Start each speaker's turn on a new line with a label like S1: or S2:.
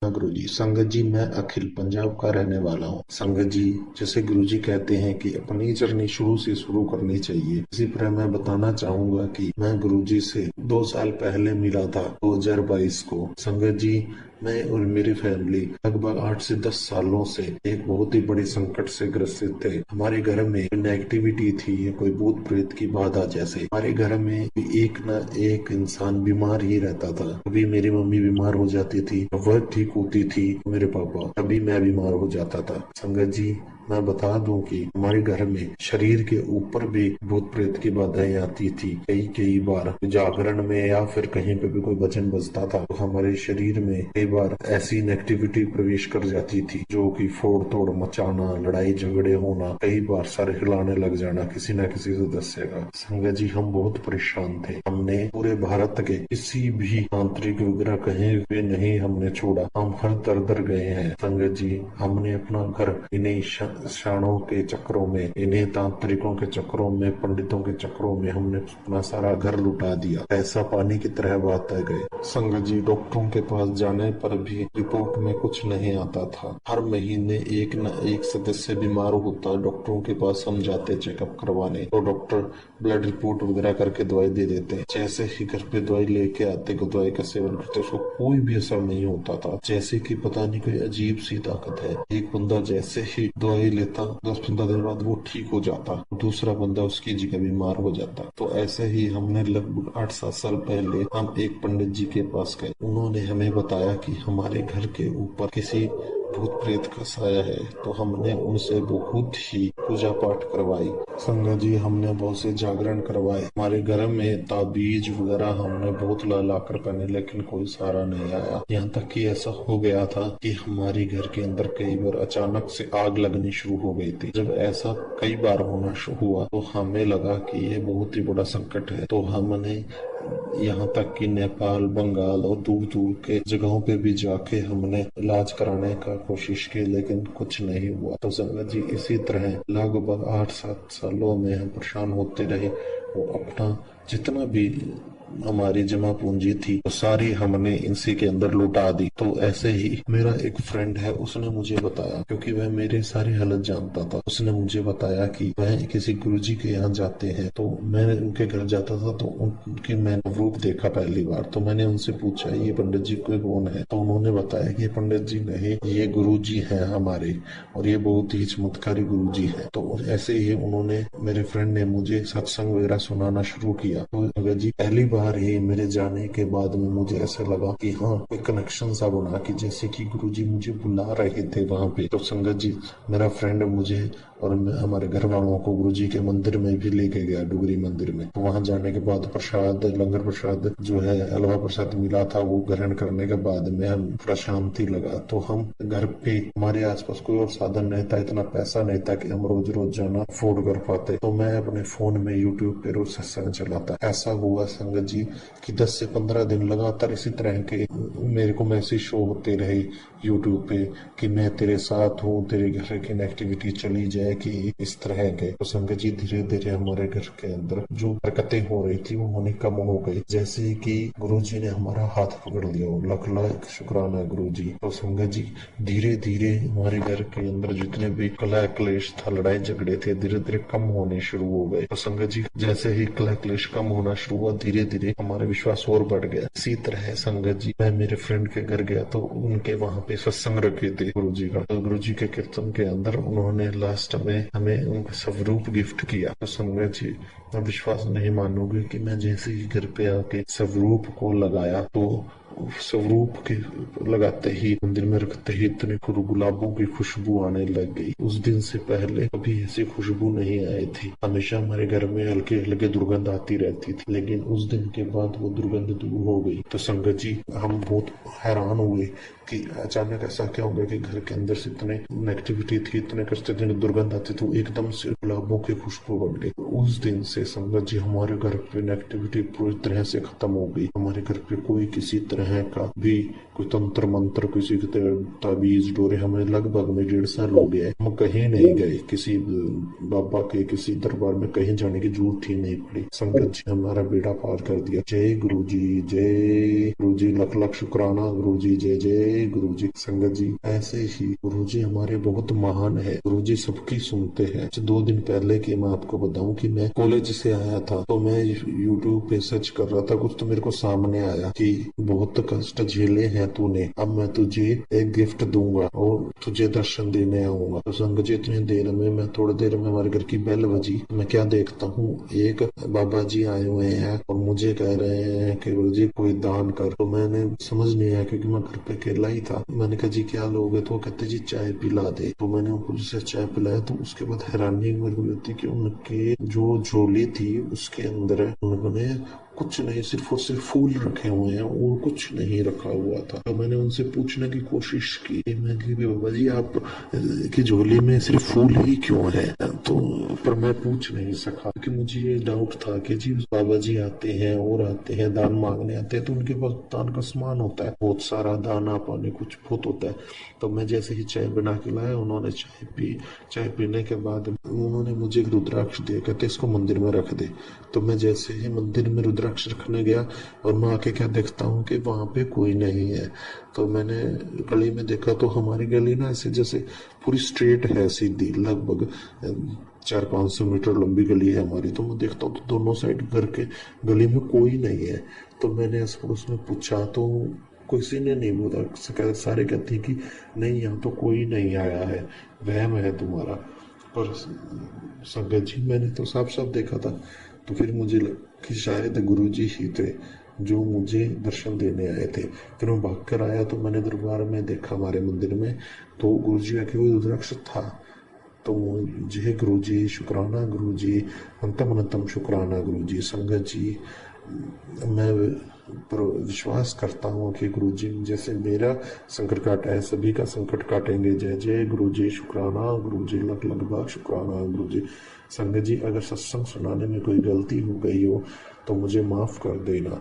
S1: हाँ गुरुजी। संगत जी, मैं अखिल पंजाब का रहने वाला हूँ। संगत जी, जैसे गुरुजी कहते हैं कि अपनी जर्नी शुरू से शुरू करनी चाहिए, इसी तरह मैं बताना चाहूंगा कि मैं गुरुजी से 2 साल पहले मिला था, 2022 को। संगत जी, मैं और मेरी फैमिली लगभग 8 से 10 सालों से एक बहुत ही बड़ी संकट से ग्रसित थे। हमारे घर में नेगेटिविटी थी, कोई भूत प्रेत की बाधा जैसे। हमारे घर में एक न एक इंसान बीमार ही रहता था। कभी मेरी मम्मी बीमार हो जाती थी, वह ठीक होती थी, मेरे पापा, कभी मैं बीमार हो जाता था। संगत जी, मैं बता दूं कि हमारे घर में शरीर के ऊपर भी भूत प्रेत की बाधाएं आती थी। कई कई बार जागरण में या फिर कहीं पे भी कोई भजन बजता था तो हमारे शरीर में कई बार ऐसी नेगेटिविटी प्रवेश कर जाती थी, जो कि फोड़ तोड़ मचाना, लड़ाई झगड़े होना, कई बार सर हिलाने लग जाना किसी न किसी सदस्य का। संगत जी, हम बहुत परेशान थे। हमने पूरे भारत के किसी भी तांत्रिक वगैरह कहीं पे नहीं हमने छोड़ा, हम हर दर दर गए हैं। संगत जी, हमने अपना घर इन्हीं शाणों के चक्रों में, इन्हीं तांत्रिकों के चक्रों में, पंडितों के चक्रों में हमने अपना सारा घर लुटा दिया। पैसा पानी की तरह बहाते गए। संगत जी, डॉक्टरों के पास जाने पर भी रिपोर्ट में कुछ नहीं आता था। हर महीने एक न एक सदस्य बीमार होता, डॉक्टरों के पास हम जाते चेकअप करवाने, तो डॉक्टर ब्लड रिपोर्ट वगैरह करके दवाई दे देते। जैसे ही घर पे दवाई लेके आते को दवाई का सेवन करते, उसको कोई भी असर नहीं होता था। जैसे कि पता नहीं कोई अजीब सी ताकत है। एक बंदा जैसे ही दवाई लेता, 10-15 दिन बाद वो ठीक हो जाता, दूसरा बंदा उसकी जगह बीमार हो जाता। तो ऐसे ही हमने लगभग 8-7 साल पहले हम एक पंडित जी के पास गए। उन्होंने हमें बताया कि हमारे घर के ऊपर किसी भूत प्रेत का साया है। तो हमने उनसे बहुत ही पूजा पाठ करवाई। संगत जी, हमने बहुत से जागरण करवाए। हमारे घर में ताबीज वगैरह हमने बहुत ला कर पहने, लेकिन कोई सहारा नहीं आया। यहाँ तक कि ऐसा हो गया था कि हमारे घर के अंदर कई बार अचानक से आग लगनी शुरू हो गई थी। जब ऐसा कई बार होना शुरू हुआ तो हमें लगा कि ये बहुत ही बड़ा संकट है। तो हमने यहाँ तक कि नेपाल, बंगाल और दूर दूर के जगहों पे भी जाके हमने इलाज कराने का कोशिश की, लेकिन कुछ नहीं हुआ। तो संगत जी, इसी तरह लगभग 8-7 सालों में हम परेशान होते रहे। वो अपना जितना भी हमारी जमा पूंजी थी वो सारी हमने इसी के अंदर लुटा दी। तो ऐसे ही मेरा एक फ्रेंड है, उसने मुझे बताया, क्योंकि वह मेरे सारे हालत जानता था, उसने मुझे बताया कि वह किसी गुरुजी के यहाँ जाते हैं। तो मैं उनके घर जाता था तो उनकी मैंने रूप देखा पहली बार। तो मैंने उनसे पूछा, ये पंडित जी कोई कौन है? तो उन्होंने बताया कि ये पंडित जी नहीं, ये गुरु जी है हमारे, और ये बहुत ही चमत्कारी गुरु जी है। तो ऐसे ही उन्होंने, मेरे फ्रेंड ने मुझे सत्संग वगैरह सुनाना शुरू किया। तो अगर जी, पहली बार ही मेरे जाने के बाद में मुझे ऐसा लगा कि हाँ, कोई कनेक्शन सा बना, कि जैसे कि गुरुजी मुझे बुला रहे थे वहां पे। तो संगत जी, मेरा फ्रेंड मुझे और हमारे घर वालों को गुरुजी के मंदिर में भी लेके गया, डुगरी मंदिर में। तो वहां जाने के बाद प्रसाद, लंगर प्रसाद जो है, हलवा प्रसाद मिला था, वो ग्रहण करने के बाद में हम थोड़ा शांति लगा। तो हम घर पे, हमारे आसपास कोई और साधन नहीं था, इतना पैसा नहीं था कि हम रोज रोज जाना अफोर्ड कर पाते। तो मैं अपने फोन में यूट्यूब पे रोज सत्संग चलाता। ऐसा हुआ संगत जी कि 10 से 15 दिन लगातार इसी तरह के मेरे को मैसेज शो होते रहे यूट्यूब पे कि मैं तेरे साथ हूँ, तेरे घर की नेगेटिविटी चली जाए, कि इस तरह के। तो संगत जी, धीरे धीरे हमारे घर के अंदर जो हरकतें हो रही थी वो होनी कम हो गई। जैसे कि गुरुजी ने हमारा हाथ पकड़ लिया, लाख लाख शुक्राना गुरुजी। तो संगत जी, धीरे धीरे हमारे घर के अंदर जितने भी कलह क्लेश था, लड़ाई झगड़े थे, धीरे धीरे कम होने शुरू हो गए। तो संगत जी, जैसे ही कलह क्लेश कम होना शुरू हुआ, धीरे धीरे हमारा विश्वास और बढ़ गया। इसी तरह संगत जी, मैं मेरे फ्रेंड के घर गया तो उनके वहां पे सत्संग रखे थे गुरुजी का। तो गुरुजी के कीर्तन के अंदर उन्होंने लास्ट में हमें उनका स्वरूप गिफ्ट किया। तो संगत जी, आप विश्वास नहीं मानोगे कि मैं जैसे ही घर पे आके स्वरूप को लगाया, तो स्वरूप के लगाते ही, मंदिर में रखते ही इतने गुलाबों की खुशबू आने लग गई। उस दिन से पहले कभी ऐसी खुशबू नहीं आई थी। हमेशा हमारे घर में हल्के हल्के दुर्गंध आती रहती थी, लेकिन उस दिन के बाद वो दुर्गंध दूर हो गई। तो संगत जी, हम बहुत हैरान हुए कि अचानक ऐसा क्या हो गया कि घर के अंदर से इतने नेगेटिविटी थी, इतने कष्ट थे, दुर्गंध आती थी, एकदम से गुलाबों की खुशबू बन गई। उस दिन से संगत जी, हमारे घर पे नेगेटिविटी पूरी तरह से खत्म हो गई। हमारे घर पे कोई किसी तरह तरह का भी कोई तंत्र मंत्र, किसी के ताबीज डोरे, हमें लगभग में 1.5 साल हो गया है, हम कहीं नहीं गए, किसी बाबा के किसी दरबार में कहीं जाने की जरूरत ही नहीं पड़ी। संगत जी हमारा बेड़ा पार कर दिया। जय गुरु जी, जय गुरु जी, लख लख शुक्राना गुरु जी, जय जय गुरु जी। संगत जी ऐसे ही गुरु जी हमारे बहुत महान है, गुरु जी सबकी सुनते हैं। 2 दिन पहले की मैं आपको बताऊं कि मैं कॉलेज से आया था, तो मैं यूट्यूब पे सर्च कर रहा था, कुछ तो मेरे को सामने आया कि बहुत कष्ट झेले हैं तूने, अब मैं तुझे एक गिफ्ट दूंगा और तुझे दर्शन देने आऊंगा। तो संगत जी इतनी देर में, मैं थोड़ी देर में हमारे घर की बेल बजी, मैं क्या देखता हूँ, एक बाबा जी आए हुए हैं और मुझे कह रहे हैं कि गुरु जी कोई दान कर। तो मैंने समझ नहीं आया क्योंकि मैं घर पे अकेला ही था। मैंने कहा जी क्या लोगे, तो वो कहते जी चाय पिला दे। तो मैंने उनको जैसे चाय पिलाया, तो उसके बाद हैरानी मेरे को होती कि उनके जो झोली थी उसके अंदर उन्होंने कुछ नहीं, सिर्फ और सिर्फ फूल रखे हुए हैं और कुछ नहीं रखा हुआ था। तो मैंने उनसे पूछने की कोशिश की, मैं कि बाबा जी आप की झोली में सिर्फ फूल ही क्यों है, तो पर मैं पूछ नहीं सका क्योंकि मुझे ये डाउट था कि जी बाबा जी आते हैं और आते हैं, दान मांगने आते हैं, तो उनके पास दान का सामान होता है, बहुत सारा दाना पानी कुछ बहुत होता है। तो मैं जैसे ही चाय बना के लाया, उन्होंने चाय पी। चाय पीने के बाद उन्होंने मुझे एक रुद्राक्ष दिया, कहते इसको मंदिर में रख दे। तो मैं जैसे ही मंदिर में रुद्राक्ष रखने गया और मैं आके क्या देखता हूँ कि वहां पे कोई नहीं है। तो मैंने गली में देखा, तो हमारी गली ना ऐसे जैसे पूरी स्ट्रेट है, सीधी, लगभग 400-500 मीटर लंबी गली है हमारी। तो मैं देखता हूँ तो दोनों साइड घर के गली में कोई नहीं है। तो मैंने आस पड़ोस में पूछा तो किसी ने नहीं बोला, सारे कहते हैं कि नहीं यहाँ तो कोई नहीं आया है, वहम है तुम्हारा। पर संगत जी मैंने तो साफ साफ देखा था। तो फिर मुझे लगा कि शायद गुरु जी ही थे जो मुझे दर्शन देने आए थे। फिर मैं भाग कर आया तो मैंने दरबार में देखा, हमारे मंदिर में, तो गुरु जी आके वो रुद्राक्ष था। तो जय गुरु जी, शुक्राना गुरु जी, अंतम अनंतम शुक्राना गुरु जी। संगत जी मैं विश्वास करता हूँ कि गुरु जी जैसे मेरा संकट काटा है, सभी का संकट काटेंगे। जय जय गुरु जी, शुक्राना गुरु जी, लख लख बार शुक्राना गुरु जी। संगत जी अगर सत्संग सुनाने में कोई गलती हो गई हो तो मुझे माफ कर देना।